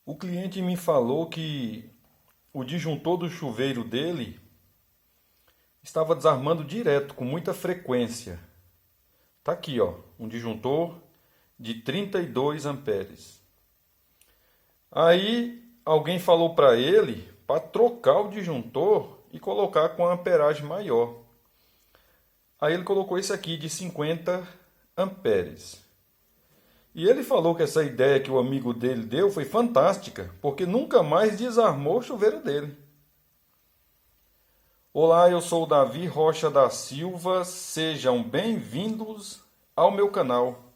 O cliente me falou que o disjuntor do chuveiro dele estava desarmando direto, com muita frequência. Tá aqui, ó, um disjuntor de 32 amperes. Aí alguém falou para ele para trocar o disjuntor e colocar com a amperagem maior. Aí ele colocou esse aqui de 50 amperes. E ele falou que essa ideia que o amigo dele deu foi fantástica, porque nunca mais desarmou o chuveiro dele. Olá, eu sou o Davi Rocha da Silva, sejam bem-vindos ao meu canal.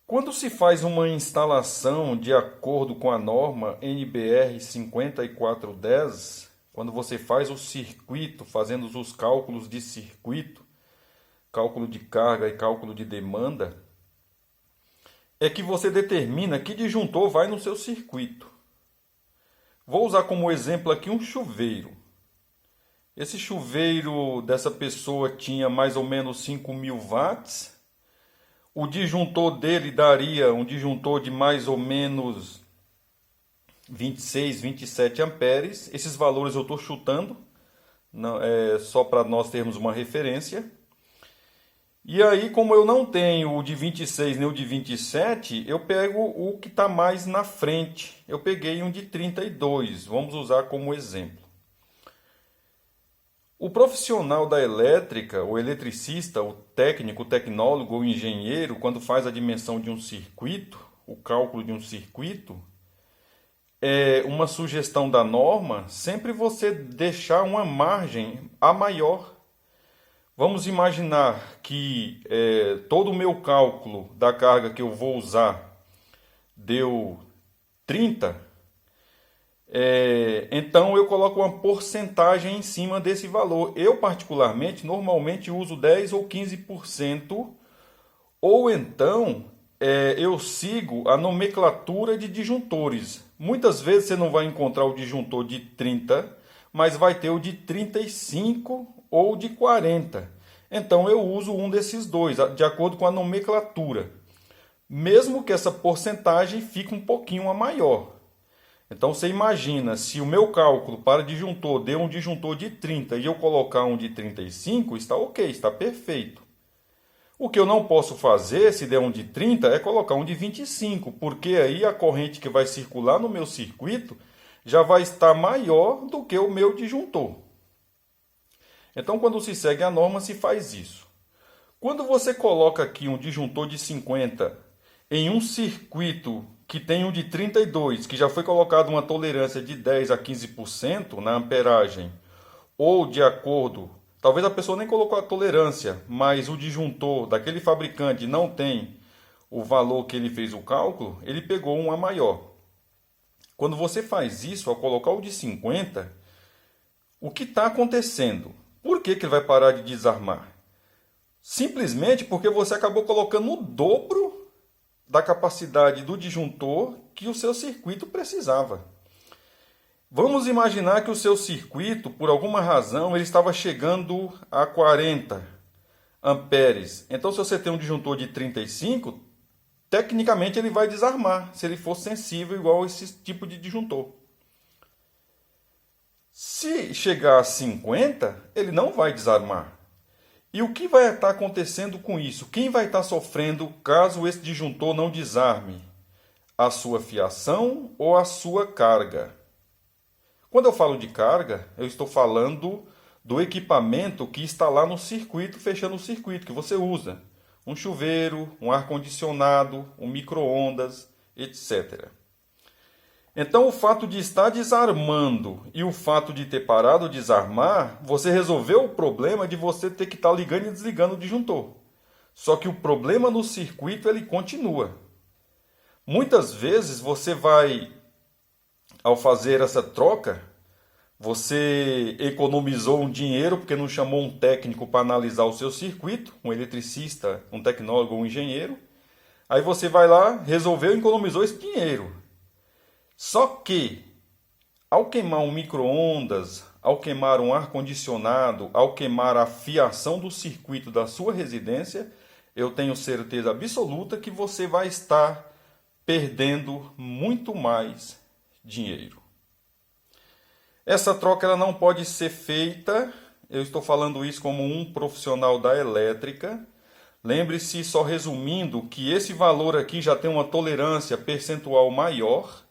Quando se faz uma instalação de acordo com a norma NBR 5410, quando você faz o circuito, fazendo os cálculos de circuito, cálculo de carga e cálculo de demanda, é que você determina que disjuntor vai no seu circuito. Vou usar como exemplo aqui um chuveiro. Esse chuveiro dessa pessoa tinha mais ou menos 5.000 watts. O disjuntor dele daria um disjuntor de mais ou menos 26, 27 amperes. Esses valores eu estou chutando, não, só para nós termos uma referência. E aí, como eu não tenho o de 26 nem o de 27, eu pego o que está mais na frente. Eu peguei um de 32, vamos usar como exemplo. O profissional da elétrica, o eletricista, o técnico, o tecnólogo, o engenheiro, quando faz a dimensão de um circuito, o cálculo de um circuito, é uma sugestão da norma, sempre você deixar uma margem a maior. Vamos imaginar que todo o meu cálculo da carga que eu vou usar deu 30. Então eu coloco uma porcentagem em cima desse valor. Eu particularmente, normalmente uso 10 ou 15%, ou então eu sigo a nomenclatura de disjuntores. Muitas vezes você não vai encontrar o disjuntor de 30, mas vai ter o de 35 ou de 40. Então eu uso um desses dois, de acordo com a nomenclatura. Mesmo que essa porcentagem fique um pouquinho a maior. Então você imagina, se o meu cálculo para disjuntor deu um disjuntor de 30 e eu colocar um de 35, está ok, está perfeito. O que eu não posso fazer, se der um de 30, é colocar um de 25, porque aí a corrente que vai circular no meu circuito já vai estar maior do que o meu disjuntor. Então, quando se segue a norma, se faz isso. Quando você coloca aqui um disjuntor de 50 em um circuito que tem um de 32, que já foi colocado uma tolerância de 10 a 15% na amperagem, ou de acordo, talvez a pessoa nem colocou a tolerância, mas o disjuntor daquele fabricante não tem o valor que ele fez o cálculo, ele pegou um a maior. Quando você faz isso, ao colocar o de 50, o que está acontecendo? Por que ele vai parar de desarmar? Simplesmente porque você acabou colocando o dobro da capacidade do disjuntor que o seu circuito precisava. Vamos imaginar que o seu circuito, por alguma razão, ele estava chegando a 40 amperes. Então, se você tem um disjuntor de 35, tecnicamente ele vai desarmar, se ele for sensível igual a esse tipo de disjuntor. Se chegar a 50, ele não vai desarmar. E o que vai estar acontecendo com isso? Quem vai estar sofrendo caso esse disjuntor não desarme? A sua fiação ou a sua carga? Quando eu falo de carga, eu estou falando do equipamento que está lá no circuito, fechando o circuito que você usa. Um chuveiro, um ar-condicionado, um micro-ondas, etc. Então, o fato de estar desarmando e o fato de ter parado de desarmar, você resolveu o problema de você ter que estar ligando e desligando o disjuntor. Só que o problema no circuito ele continua. Muitas vezes você vai, ao fazer essa troca, você economizou um dinheiro porque não chamou um técnico para analisar o seu circuito, um eletricista, um tecnólogo ou um engenheiro. Aí você vai lá, resolveu e economizou esse dinheiro. Só que, ao queimar um micro-ondas, ao queimar um ar-condicionado, ao queimar a fiação do circuito da sua residência, eu tenho certeza absoluta que você vai estar perdendo muito mais dinheiro. Essa troca ela não pode ser feita, eu estou falando isso como um profissional da elétrica. Lembre-se, só resumindo, que esse valor aqui já tem uma tolerância percentual maior.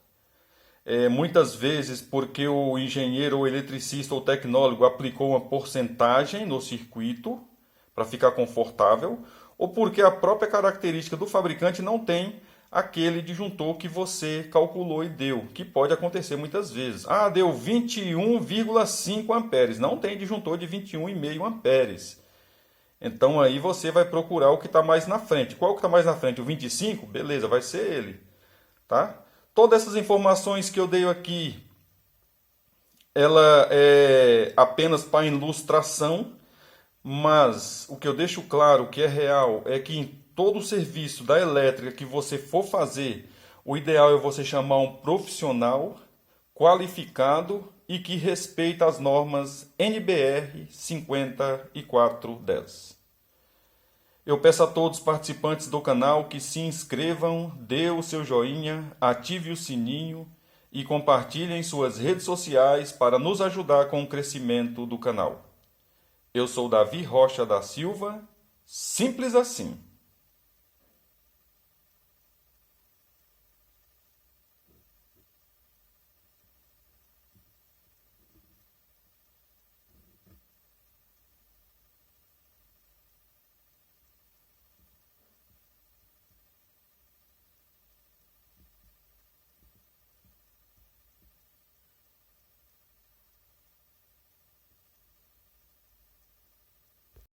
Muitas vezes porque o engenheiro ou eletricista ou tecnólogo aplicou uma porcentagem no circuito para ficar confortável, ou porque a própria característica do fabricante não tem aquele disjuntor que você calculou e deu, que pode acontecer muitas vezes. Ah, deu 21,5 amperes, não tem disjuntor de 21,5 amperes. Então aí você vai procurar o que está mais na frente. Qual que está mais na frente? O 25? Beleza, vai ser ele. Tá? Todas essas informações que eu dei aqui, ela é apenas para ilustração, mas o que eu deixo claro que é real é que em todo serviço da elétrica que você for fazer, o ideal é você chamar um profissional qualificado e que respeita as normas NBR 5410. Eu peço a todos os participantes do canal que se inscrevam, dê o seu joinha, ative o sininho e compartilhem em suas redes sociais para nos ajudar com o crescimento do canal. Eu sou Davi Rocha da Silva, simples assim.